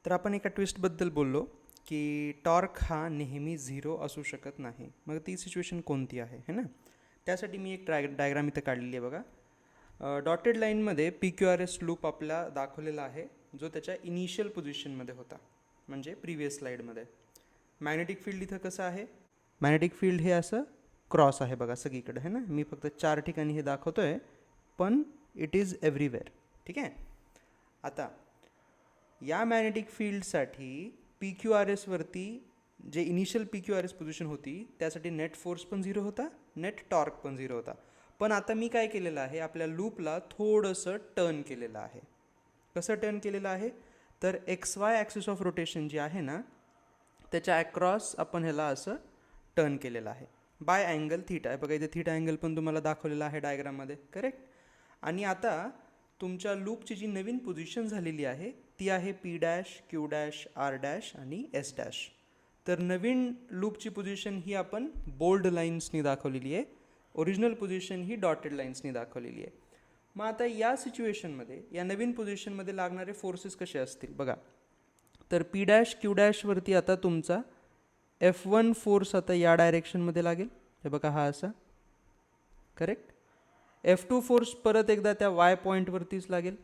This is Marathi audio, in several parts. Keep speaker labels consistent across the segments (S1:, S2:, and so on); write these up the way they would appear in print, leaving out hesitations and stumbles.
S1: तर आपण एका ट्विस्टबद्दल बोललो की टॉर्क हा नेहमी झिरो असू शकत नाही. मग ती सिच्युएशन कोणती आहे है ना. त्यासाठी मी एक डायग्राम इथं काढलेली आहे बघा. डॉटेड लाईनमध्ये P Q R S loop आपला दाखवलेला आहे जो त्याच्या इनिशियल पोझिशनमध्ये होता, म्हणजे प्रिव्हियस स्लाईडमध्ये. मॅग्नेटिक फील्ड इथं कसं आहे, मॅग्नेटिक फील्ड हे असं क्रॉस आहे बघा सगळीकडे है ना. मी फक्त 4 ठिकाणी हे दाखवतो आहे, पण इट इज एव्हरीवेअर. ठीक आहे. आता या मॅग्नेटिक फील्डसाठी पी क्यू आर एसवरती जे initial P Q R S position होती त्यासाठी नेट फोर्स पण झिरो होता, नेट टॉर्क पण झिरो होता. पण आता मी काय केलेलं आहे, आपल्या लूपला थोडंसं टर्न केलेलं आहे. कसं टर्न केलेलं आहे, तर X Y axis of rotation जी आहे ना त्याच्या ॲक्रॉस आपण ह्याला असं टर्न केलेलं आहे बाय अँगल थीटा आहे बघा. इथे थीटा अँगल पण तुम्हाला दाखवलेला आहे डायग्राममध्ये, करेक्ट. आणि आता तुमच्या लूपची जी नवीन पोझिशन झालेली आहे ती आहे P dash, Q dash, R dash आणि एस डॅश. तर नवीन लूपची पोझिशन ही आपण बोल्ड लाईन्सनी दाखवलेली आहे, ओरिजिनल पोझिशन ही डॉटेड लाईन्सनी दाखवलेली आहे. मग आता या सिच्युएशनमध्ये या नवीन पोझिशनमध्ये लागणारे फोर्सेस कसे असतील बघा. तर पी डॅश क्यू डॅशवरती आता तुमचा F1 फोर्स आता या डायरेक्शनमध्ये लागेल, हे बघा हा असा, करेक्ट. F2 फोर्स परत एकदा त्या वाय पॉईंटवरतीच लागेल,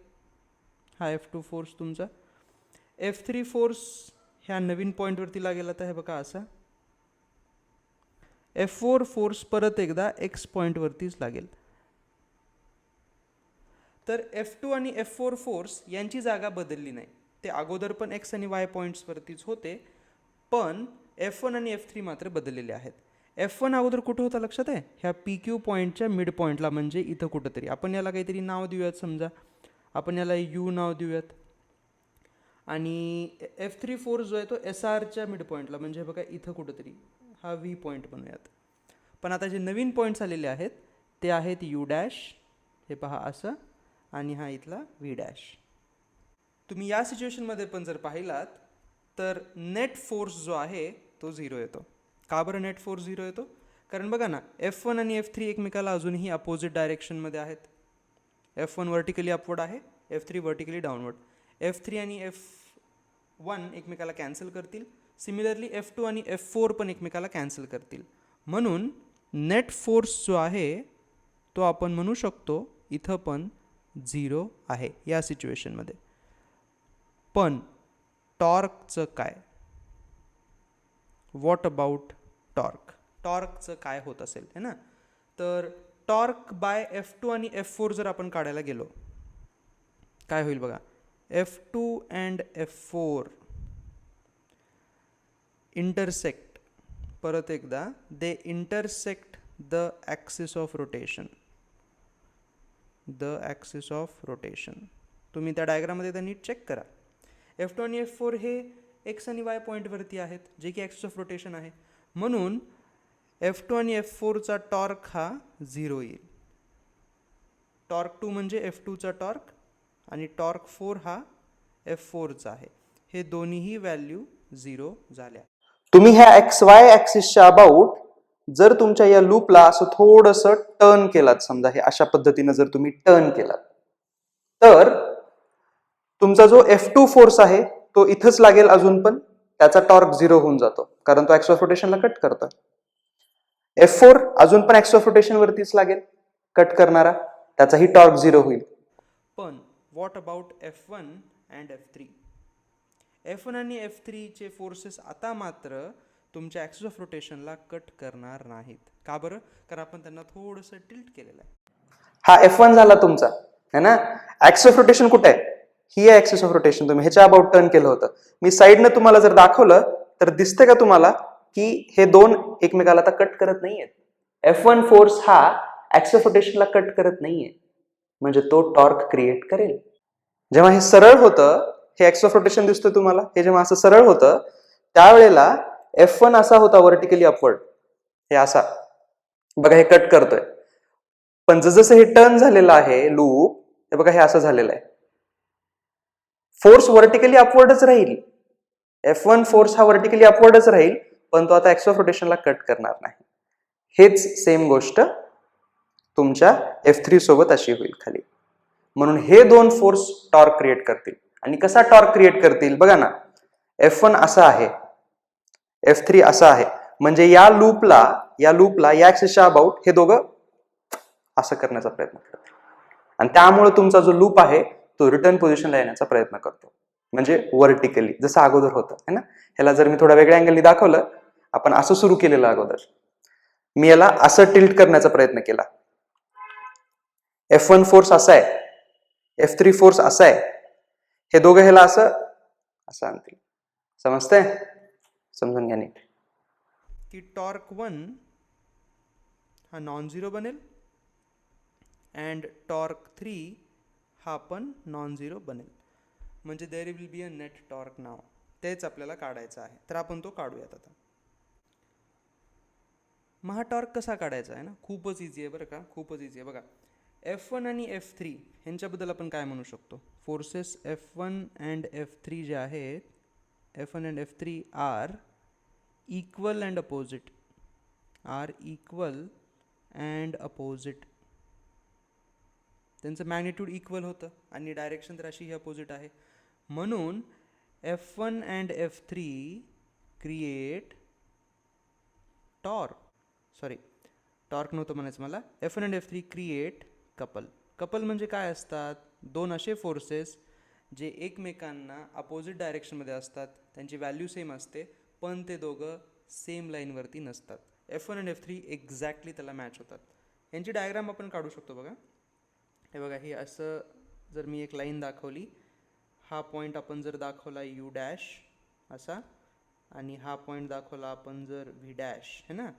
S1: हा F2 फोर्स तुमचा. F3 फोर्स ह्या नवीन पॉईंटवरती लागेल आता, हे बघा असा. F4 फोर्स परत एकदा एक्स पॉईंटवरतीच लागेल. तर F2 आणि F4 फोर्स यांची जागा बदलली नाही, ते अगोदर पण एक्स आणि वाय पॉईंट्सवरतीच होते, पण F1 आणि F3 मात्र बदललेले आहेत. F1 अगोदर कुठं होता लक्षात आहे, ह्या पी क्यू पॉईंटच्या मिड पॉईंटला, म्हणजे इथं कुठंतरी. आपण याला काहीतरी नाव देऊयात, समजा आपण याला यू नाव देऊयात. आणि F3 फोर्स जो आहे तो एस आरच्या मिड पॉईंटला, म्हणजे बघा इथं कुठंतरी, हा व्ही पॉईंट बनवूयात. पण आता जे नवीन पॉईंट्स आलेले आहेत ते आहेत यू डॅश, हे पहा असं, आणि हा इथला व्ही डॅश. तुम्ही या सिच्युएशनमध्ये पण जर पाहिलात तर नेट फोर्स जो आहे तो झिरो येतो. का बरं नेट फोर्स झिरो येतो, कारण बघा ना F1 आणि F3 एकमेकाला अजूनही अपोजिट डायरेक्शनमध्ये आहेत. F1 व्हर्टिकली अपवर्ड आहे, F3 व्हर्टिकली डाऊनवर्ड. F3 आणि F1 एकमेकाला कॅन्सल करतील. सिमिलरली F2 आणि F4 पण एकमेकाला कॅन्सल करतील. म्हणून नेट फोर्स जो आहे तो आपण म्हणू शकतो इथं पण झिरो आहे या सिच्युएशनमध्ये. पण टॉर्कचं काय, व्हॉट अबाउट टॉर्क, टॉर्कचं काय होत असेल है ना. तर टॉर्क बाय F2 आणि F4 जर आपण काढायला गेलो काय होईल बघा. F2 अँड F4 इंटरसेक्ट, परत एकदा, they intersect the axis of rotation, the axis of rotation. तुम्ही त्या डायग्राममध्ये त्या नीट चेक करा. F2 आणि F4 हे एक्स आणि वाय पॉईंटवरती आहेत, जे की ॲक्सिस ऑफ रोटेशन आहे. म्हणून F2 आणि F4चा टॉर्क हा झिरो येईल. टॉर्क 2 म्हणजे F2चा टॉर्क आणि टॉर्क 4 हा F4चा आहे. हे दोन्हीही व्हॅल्यू झिरो झाल्या.
S2: तुम्ही ह्या एक्स वाय ॲक्सिसच्या अबाउट जर तुमच्या या लूपला असं थोडंसं टर्न केलात, समजा हे अशा पद्धतीनं जर तुम्ही टर्न केलात, तर तुमचा जो F2 फोर्स आहे तो इथंच लागेल अजून, पण त्याचा टॉर्क झिरो होऊन जातो कारण तो ॲक्सिस ऑफ रोटेशनला कट करतोय. F4 अजून पण ॲक्सिस ऑफ रोटेशन वरतीच लागेल, कट करणारा, त्याचाही टॉर्क झिरो होईल.
S1: पण what about F1 and F3. F1 आणि F3 चे फोर्सेस आता मात्र तुमच्या ॲक्सिस ऑफ रोटेशनला कट करणार नाहीत. का बरं, कारण आपण त्यांना थोडंसं टिल्ट केलेलं आहे.
S2: हा F1 झाला तुमचा है ना. ॲक्सिस ऑफ रोटेशन कुठे आहे, ही आहे ॲक्सिस ऑफ रोटेशन. तुम्ही ह्याच्या अबाउट टर्न केलं होतं. मी साईडनं तुम्हाला जर दाखवलं तर दिसतंय का तुम्हाला की हे दोन एकमेकाला आता कट करत नाहीयेत. F1 फोर्स हा ॲक्सिस ऑफ रोटेशनला कट करत नाहीये, म्हणजे तो टॉर्क क्रिएट करेल. जेव्हा हे सरळ होतं, हे ॲक्सिस ऑफ रोटेशन दिसतोय तुम्हाला, हे जेव्हा असं सरळ होतं त्यावेळेला F1 असा होता व्हर्टिकली अपवर्ड, हे असा बघा, हे कट करतोय. पण जसं हे टर्न झालेलं आहे लूप, हे बघा हे असं झालेलं आहे. फोर्स व्हर्टिकली अपवर्डच राहील, F1 फोर्स हा व्हर्टिकली अपवर्डच राहील, पण तो आता ॲक्सिस ऑफ रोटेशनला कट करणार नाही. हेच सेम गोष्ट तुमच्या F3 सोबत अशी होईल खाली. म्हणून हे दोन फोर्स टॉर्क क्रिएट करतील. आणि कसा टॉर्क क्रिएट करतील बघा ना. F1 असा आहे, F3 असा आहे. म्हणजे या लूपला या ऍक्सिसच्या अबाउट हे दोघं असं करण्याचा प्रयत्न करतात आणि त्यामुळे तुमचा जो लूप आहे तो रिटर्न पोझिशनला येण्याचा प्रयत्न करतो, म्हणजे व्हर्टिकली, जसं अगोदर होतं है ना. ह्याला जर मी थोड्या वेगळ्या अँगलनी दाखवलं, आपण असं सुरू केलेलं अगोदर, मी याला असं टिल्ट करण्याचा प्रयत्न केला. F1 फोर्स असा आहे, F3 फोर्स असा आहे, हे दोघं ह्याला असं आणतील. समजतंय? समजून घ्या नीट.
S1: की टॉर्क 1 हा नॉन झिरो बनेल अँड टॉर्क 3 हा पण नॉन झिरो बनेल. म्हणजे there will be a net torque now. तेच आपल्याला काढायचं आहे, तर आपण तो काढूयात आता. मग हा टॉर्क कसा काढायचा आहे ना, खूपच इझी आहे बरं का, खूपच इझी आहे. बघा, F1 आणि F3 ह्यांच्याबद्दल आपण काय म्हणू शकतो. फोर्सेस F1 अँड F3 जे आहेत, F1 and F3 are equal and opposite, त्यांचं मॅग्निट्यूड इक्वल होतं आणि डायरेक्शन तर अशी ही अपोजिट आहे. म्हणून F1 and F3 create torque नव्हतं म्हणायचं मला. F1 and F3 create couple म्हणजे काय असतात, दोन असे फोर्सेस जे एकमेकांना अपोजिट डायरेक्शनमध्ये असतात, त्यांची व्हॅल्यू सेम असते, पण ते दोघं सेम लाईनवरती नसतात. F1 अँड F3 एक्झॅक्टली त्याला मॅच होतात. यांची डायग्राम आपण काढू शकतो. बघा, हे बघा, हे असं जर मी एक लाईन दाखवली, हा पॉईंट आपण जर दाखवला U डॅश असा, आणि हा पॉईंट दाखवला आपण जर V डॅश है ना,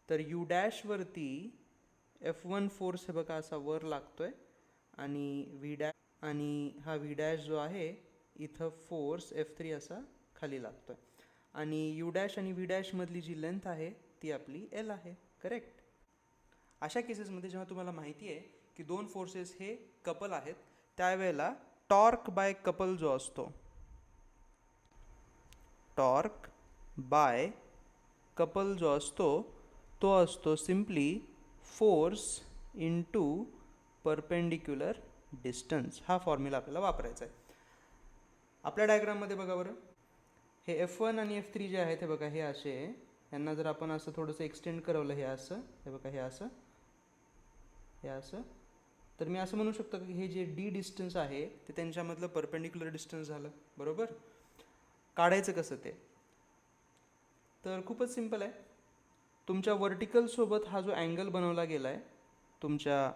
S1: तर U डॅशवरती F1 फोर्स हे बघा असा वर लागतोय आणि हा V डॅश जो आहे इथं फोर्स F3 असा खाली लागतोय आणि U डॅश आणि V डॅश मधली जी लेंथ आहे ती आपली L आहे. करेक्ट. अशा केसेसमध्ये जेव्हा तुम्हाला माहिती आहे की दोन फोर्सेस हे कपल आहेत, त्यावेळेला टॉर्क बाय कपल जो असतो, टॉर्क बाय कपल जो असतो तो असतो simply force into perpendicular distance. हा फॉर्म्युला आपल्याला वापरायचा आहे. आपल्या डायग्राममध्ये बघा बरं, हे F1 आणि F3 जे आहेत हे बघा, हे असे, यांना जर आपण असं थोडंसं एक्सटेंड करवलं, हे असं, हे बघा, हे असं, तर मी असं म्हणू शकतो की हे जे D डिस्टन्स आहे ते त्यांच्यामधलं परपेंडिक्युलर डिस्टन्स झालं. बरोबर. काढायचं कसं ते, तर खूपच सिम्पल आहे. तुमच्या वर्टिकल सोबत हा जो अँगल बनवला गेला आहे तुमच्या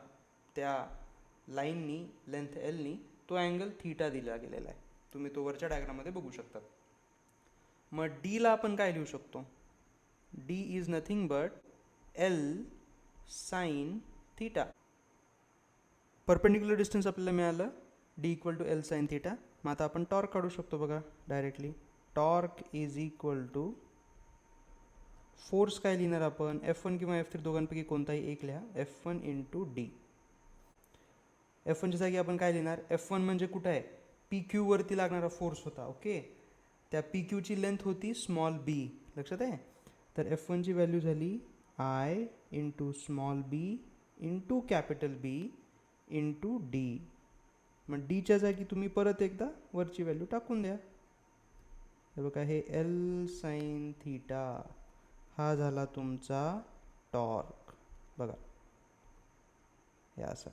S1: त्या लाईननी, लेंथ एलनी, तो अँगल थीटा दिला गेलेला आहे. तुम्ही तो वरच्या डायग्राममध्ये बघू शकता. मग डीला आपण काय लिहू शकतो, D is nothing but L sine theta. Perpendicular distance आपल्याला मिळालं, D equal to L sine theta. मग आता आपण टॉर्क काढू शकतो. बघा directly, torque is equal to force काय लिहिणार आपण, F1 किंवा F3 दोघांपैकी कोणताही एक लिहा, F1 इंटू डी. F1च्या जागी आपण काय लिहिणार, F1 म्हणजे कुठं आहे, PQ वरती लागणारा फोर्स होता. ओके, त्या PQची लेंथ होती स्मॉल b, लक्षात आहे. तर F1ची व्हॅल्यू झाली I into small b into capital B into D. मग डीच्या जागी तुम्ही परत एकदा वरची व्हॅल्यू टाकून द्या. हे बघा, हे एल साइन थीटा हा झाला तुमचा टॉर्क. बघा, हे असं.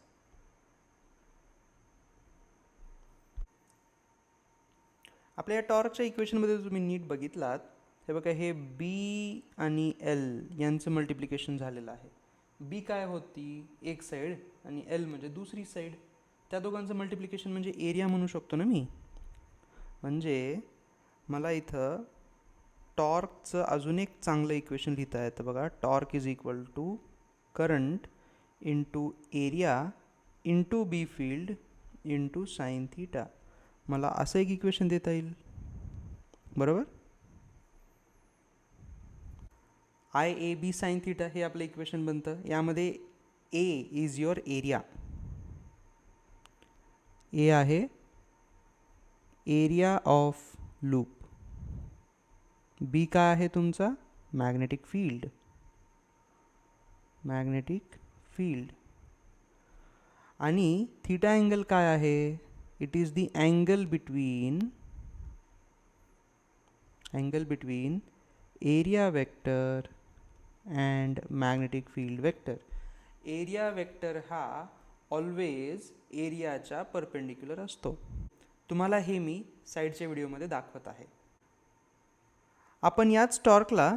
S1: आपल्या या टॉर्कच्या इक्वेशनमध्ये तुम्ही नीट बघितलात, हे बघा, हे बी आणि एल यांचं मल्टिप्लिकेशन झालेलं आहे. बी काय होती, एक साईड, आणि एल म्हणजे दुसरी साईड. त्या दोघांचं मल्टिप्लिकेशन म्हणजे एरिया म्हणू शकतो ना मी. म्हणजे मला इथं टॉर्कचं अजून एक चांगलं इक्वेशन लिहिता येतं. बघा, torque is equal to current into area into B field into sine theta. मला असं एक इक्वेशन देता येईल. बरोबर. IAB साइन थीटा हे आपलं इक्वेशन बनतं. यामध्ये ए इज युअर एरिया, ए आहे एरिया ऑफ लूप, बी काय आहे तुमचा मॅग्नेटिक फील्ड, आणि थीटा अँगल काय आहे, it is the angle between angle between area vector and magnetic field vector. Area vector हा ऑलवेज एरियाच्या परपेंडिक्युलर असतो. तुम्हाला हे मी साईडच्या व्हिडिओमध्ये दाखवत आहे. आपण याच टॉर्कला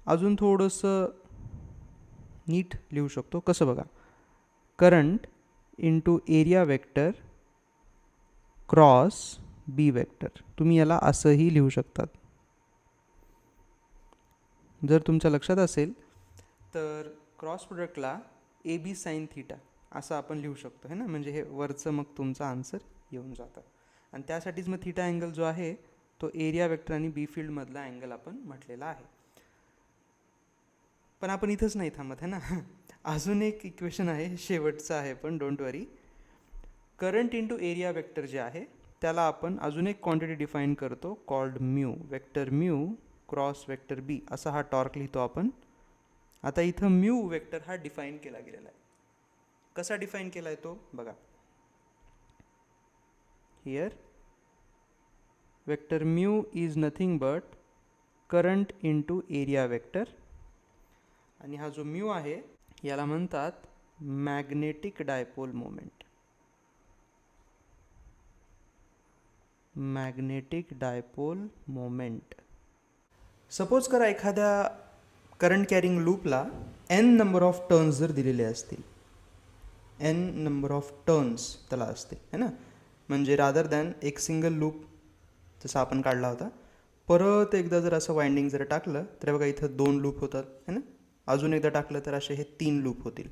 S1: अजून थोडंसं नीट लिहू शकतो. कसं बघा, current into area vector cross B vector. तुम्ही याला असंही लिहू शकतात. जर तुमच्या लक्षात असेल तर क्रॉस प्रोडक्टला ए बी साईन थीटा असं आपण लिहू शकतो, है ना. म्हणजे हे वरचं मग तुमचं आन्सर येऊन जातं. आणि त्यासाठीच मग थीटा अँगल जो आहे तो एरिया वेक्टर आणि बी फील्डमधला अँगल आपण म्हटलेला आहे. पण आपण इथंच नाही थांबत, है ना. अजून एक इक्वेशन आहे, शेवटचं आहे पण don't worry. Current into area vector जे आहे त्याला आपण अजून एक क्वांटिटी डिफाईन करतो called mu. Vector mu cross vector B असा हा टॉर्क लिहितो आपण. आता इथं म्यू वेक्टर हा डिफाईन केला गेलेला आहे. कसा डिफाईन केला आहे तो बघा. Here vector mu is nothing but current into area vector. आणि हा जो म्यू आहे याला म्हणतात magnetic dipole moment. Magnetic dipole moment. Suppose करा एखाद्या करंट कॅरिंग लूपला एन नंबर ऑफ टर्न्स जर दिलेले असतील, एन नंबर ऑफ टर्न्स त्याला असतील, है ना. म्हणजे रादर दॅन एक सिंगल लूप जसा आपण काढला होता, परत एकदा जर असं वाइंडिंग जर टाकलं तर बघा इथं 2 लूप होतात, है ना. अजून एकदा टाकलं तर असे हे 3 लूप होतील.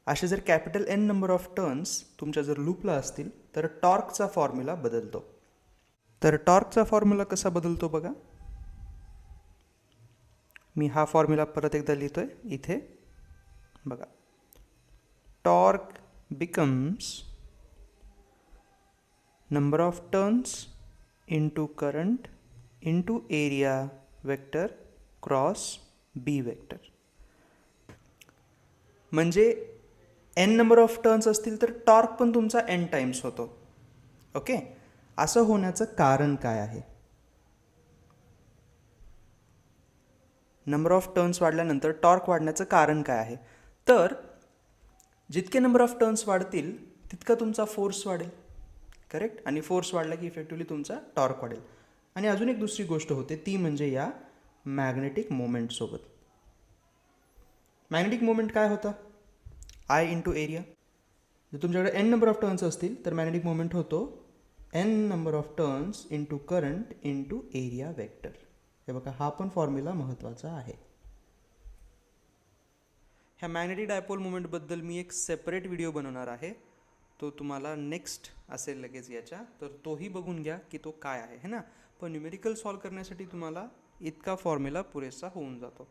S1: असे जर capital N number of turns तुमच्या जर लूपला असतील तर टॉर्कचा फॉर्म्युला बदलतो. तर टॉर्कचा फॉर्म्युला कसा बदलतो बघा. मी हा फॉर्म्युला परत एकदा लिहितोय इथे बघा. Torque becomes number of turns into current into area vector cross B vector. म्हणजे एन नंबर ऑफ टर्न्स असतील तर टॉर्क पण तुमचा एन टाइम्स होतो. ओके, असं होण्याचं कारण काय आहे. नंबर ऑफ टर्न्स वाढल्यानंतर टॉर्क वाढण्याचं कारण काय आहे. तर जितके नंबर ऑफ टर्न्स वाढतील तितका तुमचा फोर्स वाढेल, करेक्ट. आणि फोर्स वाढला की इफेक्टिव्हली तुमचा टॉर्क वाढेल. आणि अजून एक दुसरी गोष्ट होते ती म्हणजे या मॅग्नेटिक मोमेंटसोबत. मॅग्नेटिक मोमेंट काय होता, आय इंटू एरिया. जर तुमच्याकडे एन नंबर ऑफ टर्न्स असतील तर मॅग्नेटिक मोमेंट होतो N number of turns into current into area vector. हे बघा, हा पण फॉर्म्युला महत्त्वाचा आहे. ह्या मॅग्नेटिक डायपोल मोमेंटबद्दल मी एक सेपरेट व्हिडिओ बनवणार आहे, तो तुम्हाला नेक्स्ट असेल लगेच याच्या, तर तोही बघून घ्या की तो काय आहे, है ना. पण न्यूमेरिकल सॉल्व करण्यासाठी तुम्हाला इतका फॉर्म्युला पुरेसा होऊन जातो.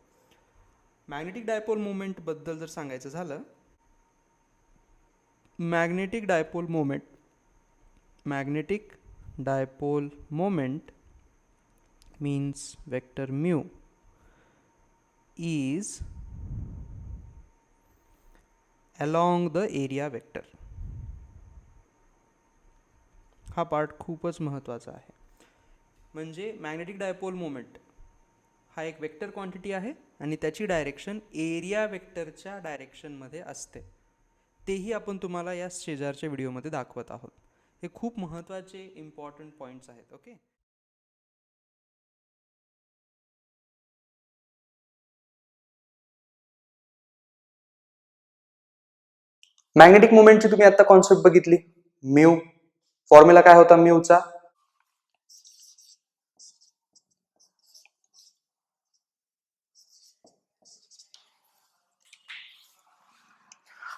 S1: मॅग्नेटिक डायपोल मोमेंटबद्दल जर सांगायचं झालं, magnetic dipole moment means vector mu is along the area vector. हा पार्ट खूपच महत्त्वाचा आहे. म्हणजे मॅग्नेटिक डायपोल मोमेंट हा एक वेक्टर क्वांटिटी आहे आणि त्याची डायरेक्शन एरिया वेक्टरच्या डायरेक्शनमध्ये असते. तेही आपण तुम्हाला या शेजारच्या व्हिडिओमध्ये दाखवत आहोत. हे खूप महत्त्वाचे इम्पॉर्टंट पॉईंट्स आहेत. ओके,
S2: मॅग्नेटिक मोमेंटची तुम्ही आता कॉन्सेप्ट बघितली. म्यू फॉर्म्युला काय होता म्यूचा,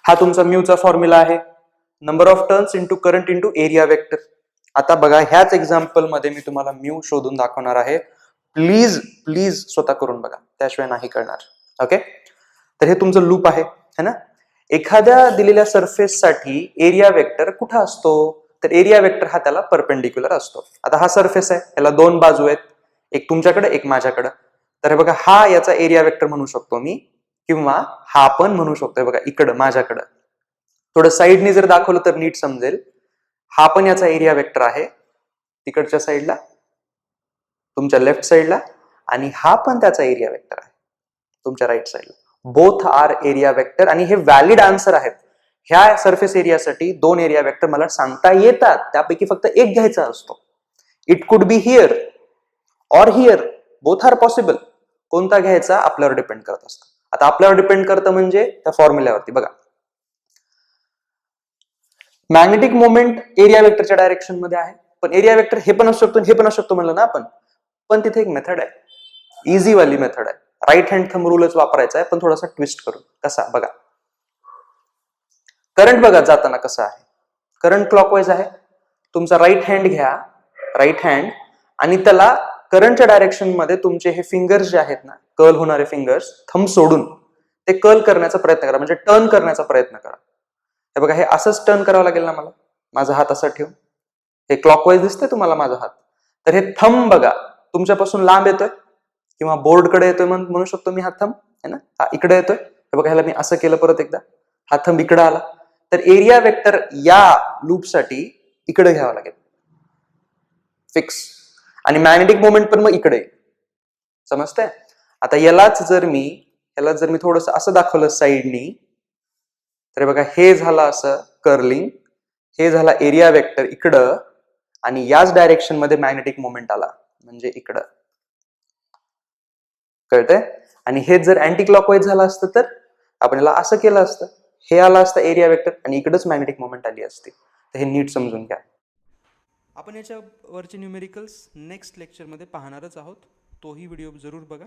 S2: हा तुमचा म्यूचा फॉर्म्युला आहे. Number of turns into current into area vector. आता बघा, ह्याच एक्झाम्पल मध्ये मी तुम्हाला म्यू शोधून दाखवणार आहे. प्लीज प्लीज स्वतः करून बघा, त्याशिवाय नाही करणार. ओके, तर हे तुमचं लूप आहे, है ना. एखाद्या दिलेल्या सरफेस साठी एरिया वेक्टर कुठं असतो, तर एरिया वेक्टर हा त्याला परपेंडिक्युलर असतो. आता हा सरफेस आहे, याला 2 बाजू आहेत, एक तुमच्याकडे एक माझ्याकडे. तर हे बघा, हा याचा एरिया वेक्टर म्हणू शकतो मी, किंवा हा पण म्हणू शकतोय बघा इकडं माझ्याकडं. थोडं साईडने जर दाखवलं तर नीट समजेल. हा पण याचा एरिया वेक्टर आहे तिकडच्या साईडला, तुमच्या लेफ्ट साईडला, आणि हा पण त्याचा एरिया वेक्टर आहे तुमच्या राईट साईडला. बोथ आर एरिया वेक्टर आणि हे व्हॅलिड आन्सर आहेत. ह्या सरफेस एरियासाठी 2 एरिया वेक्टर मला सांगता येतात, त्यापैकी फक्त एक घ्यायचा असतो. It could be here or here, both are possible. कोणता घ्यायचा आपल्यावर डिपेंड करत असतं. आता आपल्यावर डिपेंड करतं म्हणजे त्या फॉर्म्युल्यावरती बघा, मॅग्नेटिक मोमेंट एरिया वेक्टरच्या डायरेक्शन मध्ये आहे, पण एरिया वेक्टर हे पण असू शकतो हे पण असू शकतो म्हणलं ना आपण. पण तिथे एक मेथड आहे, इझी वाली मेथड आहे. राईट हँड थंब रूलच वापरायचा आहे, पण थोडासा ट्विस्ट करून. कसा बघा, करंट बघा जाताना कसा आहे. करंट क्लॉकवाईज आहे. तुमचा राईट हँड घ्या, राईट हँड, आणि त्याला करंटच्या डायरेक्शन मध्ये तुमचे हे फिंगर्स जे आहेत ना, कर्ल होणारे फिंगर्स, थंब सोडून ते कर्ल करण्याचा प्रयत्न करा, म्हणजे टर्न करण्याचा प्रयत्न करा. हे बघा, हे असंच टर्न करावं लागेल ना मला. माझा हात असा ठेवून, हे क्लॉकवाईज दिसतंय तुम्हाला माझा हात. तर हे थंब बघा तुमच्यापासून लांब येतोय किंवा बोर्डकडे येतोय म्हणू शकतो मी. हा थंब आहे ना, हा इकडे येतोय. हे बघा, ह्याला मी असं केलं परत एकदा, हा थंब इकडे आला. तर एरिया वेक्टर या लूपसाठी इकडे घ्यावा लागेल फिक्स, आणि मॅग्नेटिक मोमेंट पण मग इकडे. समजतंय? आता याला जर मी थोडस असं दाखवलं साईडनी, तर बघा हे झालं असं कर्लिंग, हे झाला एरिया वेक्टर इकडं, आणि याच डायरेक्शन मध्ये मॅग्नेटिक मोमेंट आला म्हणजे इकडं. कळतंय? आणि हे जर अँटी क्लॉकवाईज झालं असतं तर आपण याला असं केलं असतं, हे आलं असतं एरिया वेक्टर आणि इकडंच मॅग्नेटिक मोमेंट आली असती. तर हे नीट समजून घ्या.
S1: आपण याच्यावरचे न्यूमेरिकल्स नेक्स्ट लेक्चरमध्ये पाहणारच आहोत. तोही व्हिडिओ जरूर बघा.